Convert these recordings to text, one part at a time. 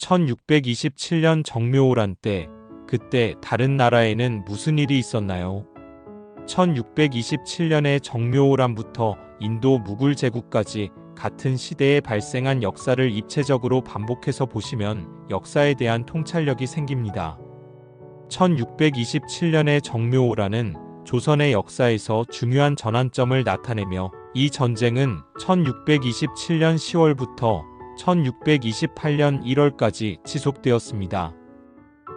1627년 정묘호란 때, 그때 다른 나라에는 무슨 일이 있었나요? 1627년의 정묘호란부터 인도 무굴 제국까지 같은 시대에 발생한 역사를 입체적으로 반복해서 보시면 역사에 대한 통찰력이 생깁니다. 1627년의 정묘호란은 조선의 역사에서 중요한 전환점을 나타내며, 이 전쟁은 1627년 10월부터 1628년 1월까지 지속되었습니다.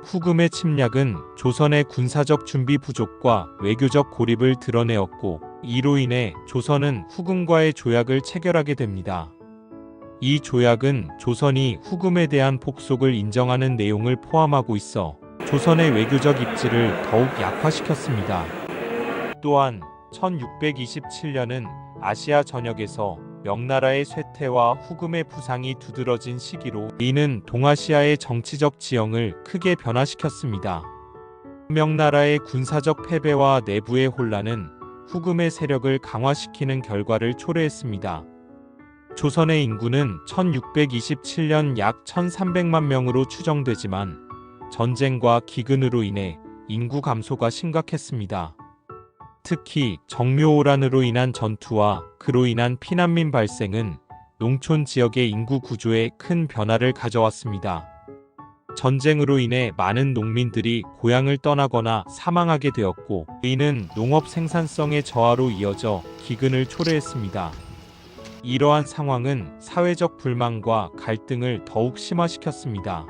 후금의 침략은 조선의 군사적 준비 부족과 외교적 고립을 드러내었고, 이로 인해 조선은 후금과의 조약을 체결하게 됩니다. 이 조약은 조선이 후금에 대한 복속을 인정하는 내용을 포함하고 있어 조선의 외교적 입지를 더욱 약화시켰습니다. 또한 1627년은 아시아 전역에서 명나라의 쇠퇴와 후금의 부상이 두드러진 시기로, 이는 동아시아의 정치적 지형을 크게 변화시켰습니다. 명나라의 군사적 패배와 내부의 혼란은 후금의 세력을 강화시키는 결과를 초래했습니다. 조선의 인구는 1627년 약 1300만 명으로 추정되지만, 전쟁과 기근으로 인해 인구 감소가 심각했습니다. 특히 정묘호란으로 인한 전투와 그로 인한 피난민 발생은 농촌 지역의 인구 구조에 큰 변화를 가져왔습니다. 전쟁으로 인해 많은 농민들이 고향을 떠나거나 사망하게 되었고, 이는 농업 생산성의 저하로 이어져 기근을 초래했습니다. 이러한 상황은 사회적 불만과 갈등을 더욱 심화시켰습니다.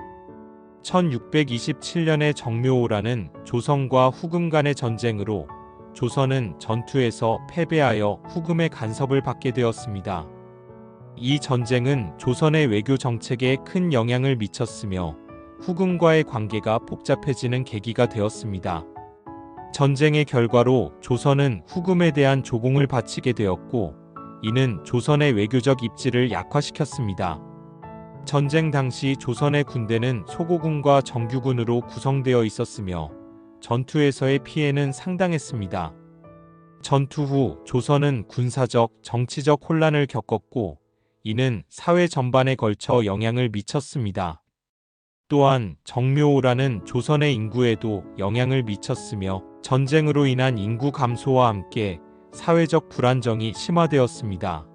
1627년의 정묘호란은 조선과 후금 간의 전쟁으로, 조선은 전투에서 패배하여 후금의 간섭을 받게 되었습니다. 이 전쟁은 조선의 외교 정책에 큰 영향을 미쳤으며, 후금과의 관계가 복잡해지는 계기가 되었습니다. 전쟁의 결과로 조선은 후금에 대한 조공을 바치게 되었고, 이는 조선의 외교적 입지를 약화시켰습니다. 전쟁 당시 조선의 군대는 소고군과 정규군으로 구성되어 있었으며, 전투에서의 피해는 상당했습니다. 전투 후 조선은 군사적, 정치적 혼란을 겪었고, 이는 사회 전반에 걸쳐 영향을 미쳤습니다. 또한 정묘호란은 조선의 인구에도 영향을 미쳤으며, 전쟁으로 인한 인구 감소와 함께 사회적 불안정이 심화되었습니다.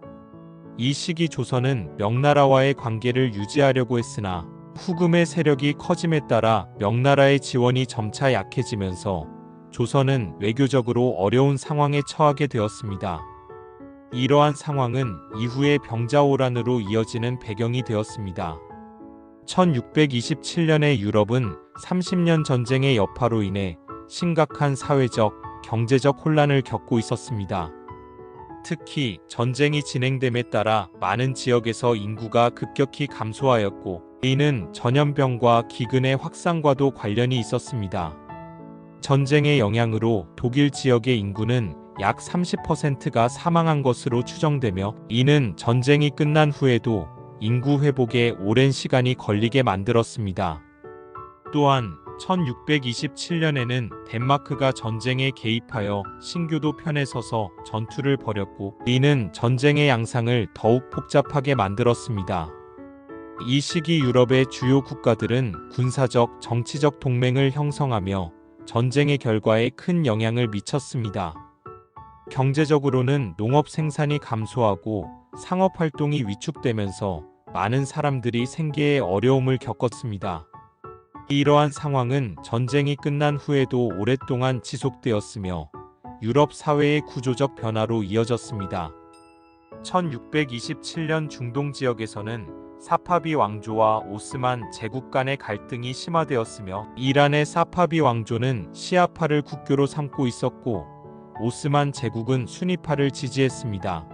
이 시기 조선은 명나라와의 관계를 유지하려고 했으나, 후금의 세력이 커짐에 따라 명나라의 지원이 점차 약해지면서 조선은 외교적으로 어려운 상황에 처하게 되었습니다. 이러한 상황은 이후의 병자호란으로 이어지는 배경이 되었습니다. 1627년의 유럽은 30년 전쟁의 여파로 인해 심각한 사회적, 경제적 혼란을 겪고 있었습니다. 특히 전쟁이 진행됨에 따라 많은 지역에서 인구가 급격히 감소하였고, 이는 전염병과 기근의 확산과도 관련이 있었습니다. 전쟁의 영향으로 독일 지역의 인구는 약 30%가 사망한 것으로 추정되며, 이는 전쟁이 끝난 후에도 인구 회복에 오랜 시간이 걸리게 만들었습니다. 또한 1627년에는 덴마크가 전쟁에 개입하여 신교도 편에 서서 전투를 벌였고, 이는 전쟁의 양상을 더욱 복잡하게 만들었습니다. 이 시기 유럽의 주요 국가들은 군사적, 정치적 동맹을 형성하며 전쟁의 결과에 큰 영향을 미쳤습니다. 경제적으로는 농업 생산이 감소하고 상업 활동이 위축되면서 많은 사람들이 생계에 어려움을 겪었습니다. 이러한 상황은 전쟁이 끝난 후에도 오랫동안 지속되었으며, 유럽 사회의 구조적 변화로 이어졌습니다. 1627년 중동 지역에서는 사파비 왕조와 오스만 제국 간의 갈등이 심화되었으며, 이란의 사파비 왕조는 시아파를 국교로 삼고 있었고, 오스만 제국은 수니파를 지지했습니다.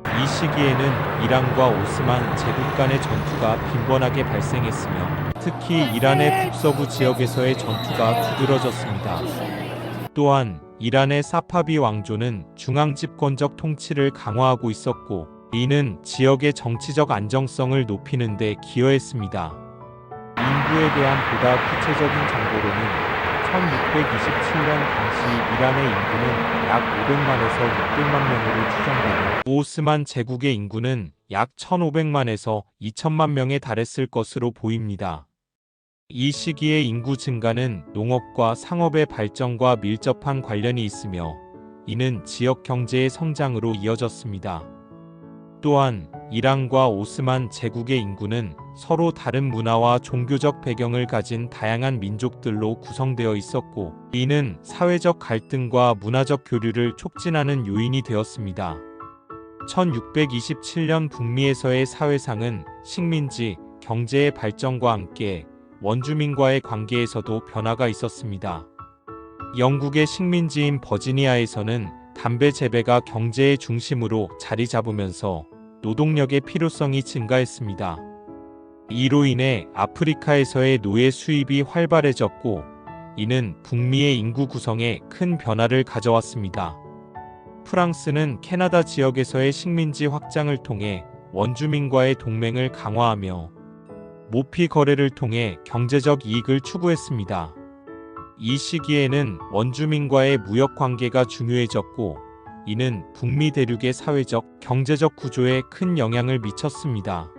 이 시기에는 이란과 오스만 제국 간의 전투가 빈번하게 발생했으며, 특히 이란의 북서부 지역에서의 전투가 두드러졌습니다. 또한 이란의 사파비 왕조는 중앙 집권적 통치를 강화하고 있었고, 이는 지역의 정치적 안정성을 높이는 데 기여했습니다. 인구에 대한 보다 구체적인 정보로는 1627년 당시 이란의 인구는 약 500만에서 600만 명으로 추정되고 오스만 제국의 인구는 약 1500만에서 2000만 명에 달했을 것으로 보입니다. 이 시기의 인구 증가는 농업과 상업의 발전과 밀접한 관련이 있으며 이는 지역 경제의 성장으로 이어졌습니다. 또한 이란과 오스만 제국의 인구는 서로 다른 문화와 종교적 배경을 가진 다양한 민족들로 구성되어 있었고 이는 사회적 갈등과 문화적 교류를 촉진하는 요인이 되었습니다. 1627년 북미에서의 사회상은 식민지, 경제의 발전과 함께 원주민과의 관계에서도 변화가 있었습니다. 영국의 식민지인 버지니아에서는 담배 재배가 경제의 중심으로 자리 잡으면서 노동력의 필요성이 증가했습니다. 이로 인해 아프리카에서의 노예 수입이 활발해졌고 이는 북미의 인구 구성에 큰 변화를 가져왔습니다. 프랑스는 캐나다 지역에서의 식민지 확장을 통해 원주민과의 동맹을 강화하며 모피 거래를 통해 경제적 이익을 추구했습니다. 이 시기에는 원주민과의 무역 관계가 중요해졌고 이는 북미 대륙의 사회적, 경제적 구조에 큰 영향을 미쳤습니다.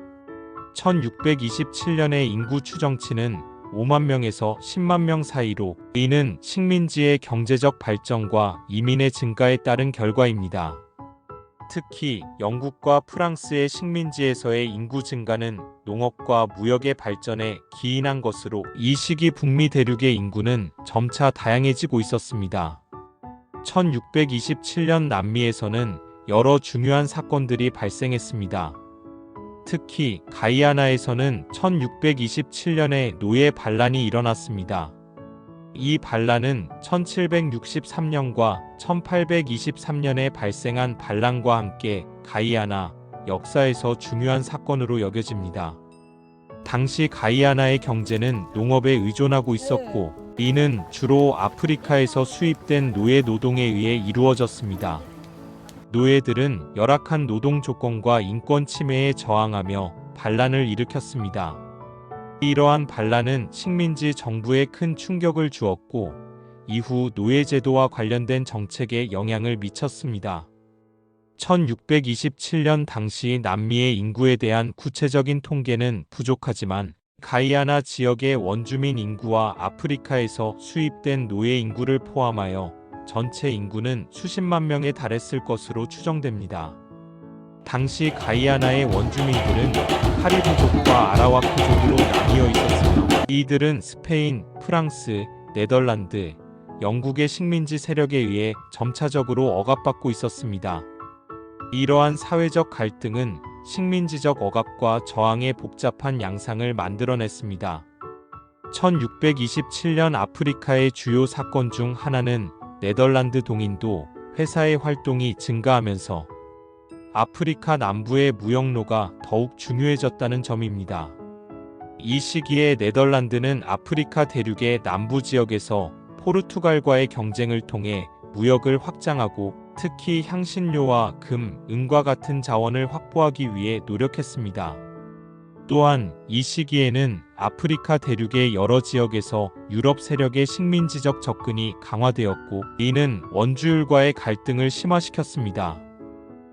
1627년의 인구 추정치는 5만 명에서 10만 명 사이로 이는 식민지의 경제적 발전과 이민의 증가에 따른 결과입니다. 특히 영국과 프랑스의 식민지에서의 인구 증가는 농업과 무역의 발전에 기인한 것으로 이 시기 북미 대륙의 인구는 점차 다양해지고 있었습니다. 1627년 남미에서는 여러 중요한 사건들이 발생했습니다. 특히 가이아나에서는 1627년에 노예 반란이 일어났습니다. 이 반란은 1763년과 1823년에 발생한 반란과 함께 가이아나 역사에서 중요한 사건으로 여겨집니다. 당시 가이아나의 경제는 농업에 의존하고 있었고 이는 주로 아프리카에서 수입된 노예 노동에 의해 이루어졌습니다. 노예들은 열악한 노동 조건과 인권 침해에 저항하며 반란을 일으켰습니다. 이러한 반란은 식민지 정부에 큰 충격을 주었고 이후 노예제도와 관련된 정책에 영향을 미쳤습니다. 1627년 당시 남미의 인구에 대한 구체적인 통계는 부족하지만 가이아나 지역의 원주민 인구와 아프리카에서 수입된 노예 인구를 포함하여 전체 인구는 수십만 명에 달했을 것으로 추정됩니다. 당시 가이아나의 원주민들은 카리브족과 아라와크족으로 나뉘어 있었으며 이들은 스페인, 프랑스, 네덜란드, 영국의 식민지 세력에 의해 점차적으로 억압받고 있었습니다. 이러한 사회적 갈등은 식민지적 억압과 저항의 복잡한 양상을 만들어냈습니다. 1627년 아프리카의 주요 사건 중 하나는 네덜란드 동인도 회사의 활동이 증가하면서 아프리카 남부의 무역로가 더욱 중요해졌다는 점입니다. 이 시기에 네덜란드는 아프리카 대륙의 남부 지역에서 포르투갈과의 경쟁을 통해 무역을 확장하고 특히 향신료와 금, 은과 같은 자원을 확보하기 위해 노력했습니다. 또한 이 시기에는 아프리카 대륙의 여러 지역에서 유럽 세력의 식민지적 접근이 강화되었고 이는 원주율과의 갈등을 심화시켰습니다.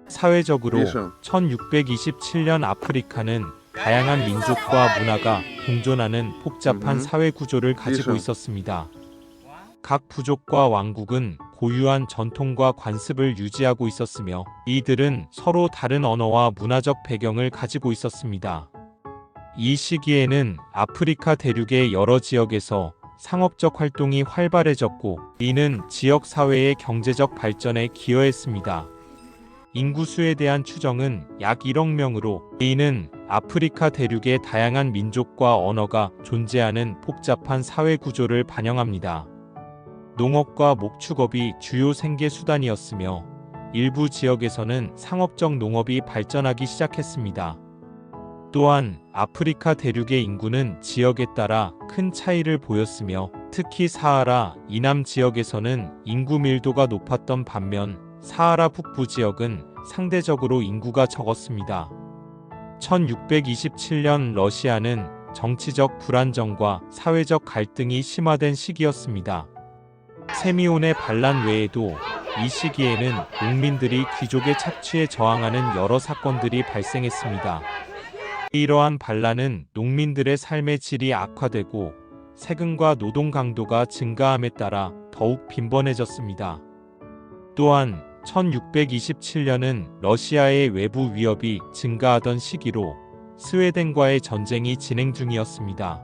사회적으로 1627년 아프리카는 다양한 민족과 문화가 공존하는 복잡한 사회 구조를 가지고 있었습니다. 각 부족과 왕국은 고유한 전통과 관습을 유지하고 있었으며 이들은 서로 다른 언어와 문화적 배경을 가지고 있었습니다. 이 시기에는 아프리카 대륙의 여러 지역에서 상업적 활동이 활발해졌고 이는 지역 사회의 경제적 발전에 기여했습니다. 인구수에 대한 추정은 약 1억 명으로 이는 아프리카 대륙의 다양한 민족과 언어가 존재하는 복잡한 사회 구조를 반영합니다. 농업과 목축업이 주요 생계 수단이었으며 일부 지역에서는 상업적 농업이 발전하기 시작했습니다. 또한 아프리카 대륙의 인구는 지역에 따라 큰 차이를 보였으며 특히 사하라 이남 지역에서는 인구 밀도가 높았던 반면 사하라 북부 지역은 상대적으로 인구가 적었습니다. 1627년 러시아는 정치적 불안정과 사회적 갈등이 심화된 시기였습니다. 세미온의 반란 외에도 이 시기에는 농민들이 귀족의 착취에 저항하는 여러 사건들이 발생했습니다. 이러한 반란은 농민들의 삶의 질이 악화되고 세금과 노동 강도가 증가함에 따라 더욱 빈번해졌습니다. 또한 1627년은 러시아의 외부 위협이 증가하던 시기로 스웨덴과의 전쟁이 진행 중이었습니다.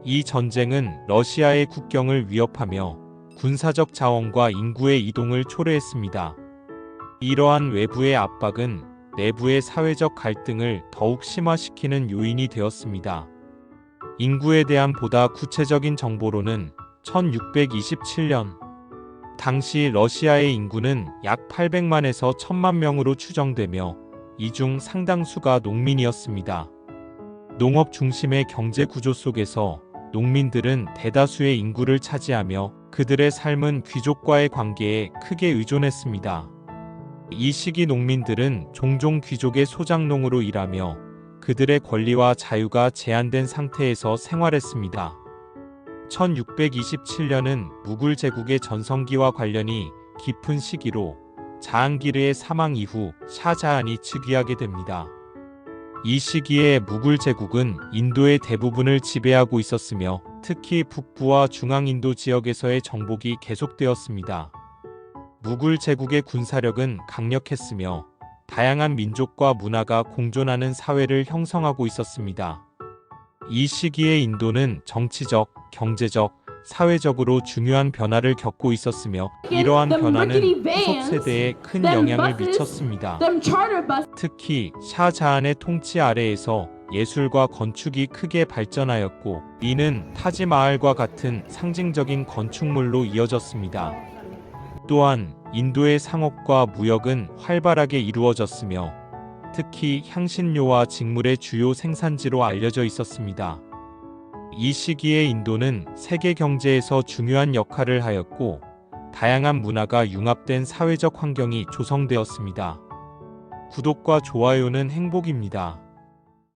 이 전쟁은 러시아의 국경을 위협하며 군사적 자원과 인구의 이동을 초래했습니다. 이러한 외부의 압박은 내부의 사회적 갈등을 더욱 심화시키는 요인이 되었습니다. 인구에 대한 보다 구체적인 정보로는 1627년 당시 러시아의 인구는 약 800만에서 1000만 명으로 추정되며 이 중 상당수가 농민이었습니다. 농업 중심의 경제 구조 속에서 농민들은 대다수의 인구를 차지하며 그들의 삶은 귀족과의 관계에 크게 의존했습니다. 이 시기 농민들은 종종 귀족의 소장농으로 일하며 그들의 권리와 자유가 제한된 상태에서 생활했습니다. 1627년은 무굴 제국의 전성기와 관련이 깊은 시기로 자항기르의 사망 이후 샤자한이 즉위하게 됩니다. 이 시기에 무굴 제국은 인도의 대부분을 지배하고 있었으며 특히 북부와 중앙인도 지역에서의 정복이 계속되었습니다. 무굴 제국의 군사력은 강력했으며 다양한 민족과 문화가 공존하는 사회를 형성하고 있었습니다. 이 시기에 인도는 정치적, 경제적, 사회적으로 중요한 변화를 겪고 있었으며 이러한 변화는 후속 세대에 큰 영향을 미쳤습니다. 특히 샤자한의 통치 아래에서 예술과 건축이 크게 발전하였고 이는 타지마할과 같은 상징적인 건축물로 이어졌습니다. 또한 인도의 상업과 무역은 활발하게 이루어졌으며 특히 향신료와 직물의 주요 생산지로 알려져 있었습니다. 이 시기에 인도는 세계 경제에서 중요한 역할을 하였고 다양한 문화가 융합된 사회적 환경이 조성되었습니다. 구독과 좋아요는 행복입니다.